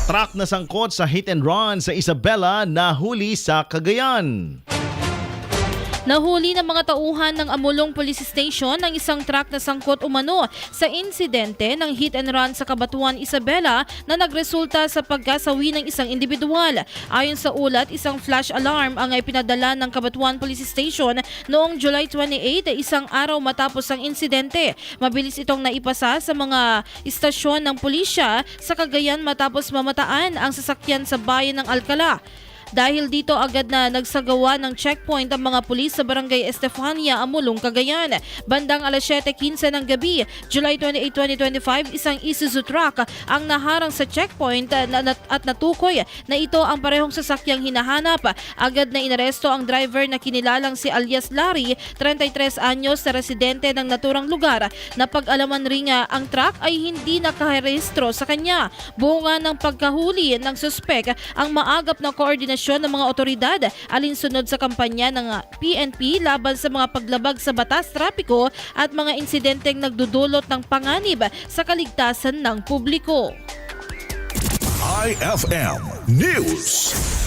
Truck na sangkot sa hit and run sa Isabela nahuli sa Cagayan. Nahuli ng mga tauhan ng Amulong Police Station ng isang truck na sangkot umano sa insidente ng hit and run sa Cabanatuan, Isabela na nagresulta sa pagkasawi ng isang individual. Ayon sa ulat, isang flash alarm ang ipinadala ng Cabanatuan Police Station noong July 28, isang araw matapos ang insidente. Mabilis itong naipasa sa mga istasyon ng pulisya sa Cagayan matapos mamataan ang sasakyan sa bayan ng Alcala. Dahil dito agad na nagsagawa ng checkpoint ang mga pulis sa Barangay Estefania, Amulong, Cagayan. Bandang alas 7:15 ng gabi, July 28, 2025, isang Isuzu truck ang naharang sa checkpoint at natukoy na ito ang parehong sasakyang hinahanap. Agad na inaresto ang driver na kinilalang si alias Larry, 33 anyos, na residente ng naturang lugar. Napag-alaman rin nga ang truck ay hindi nakarehistro sa kanya. Bunga ng pagkahuli ng suspek ang maagap na koordinasyon ng mga otoridad alinsunod sa kampanya ng PNP laban sa mga paglabag sa batas trapiko at mga insidenteng nagdudulot ng panganib sa kaligtasan ng publiko. IFM News.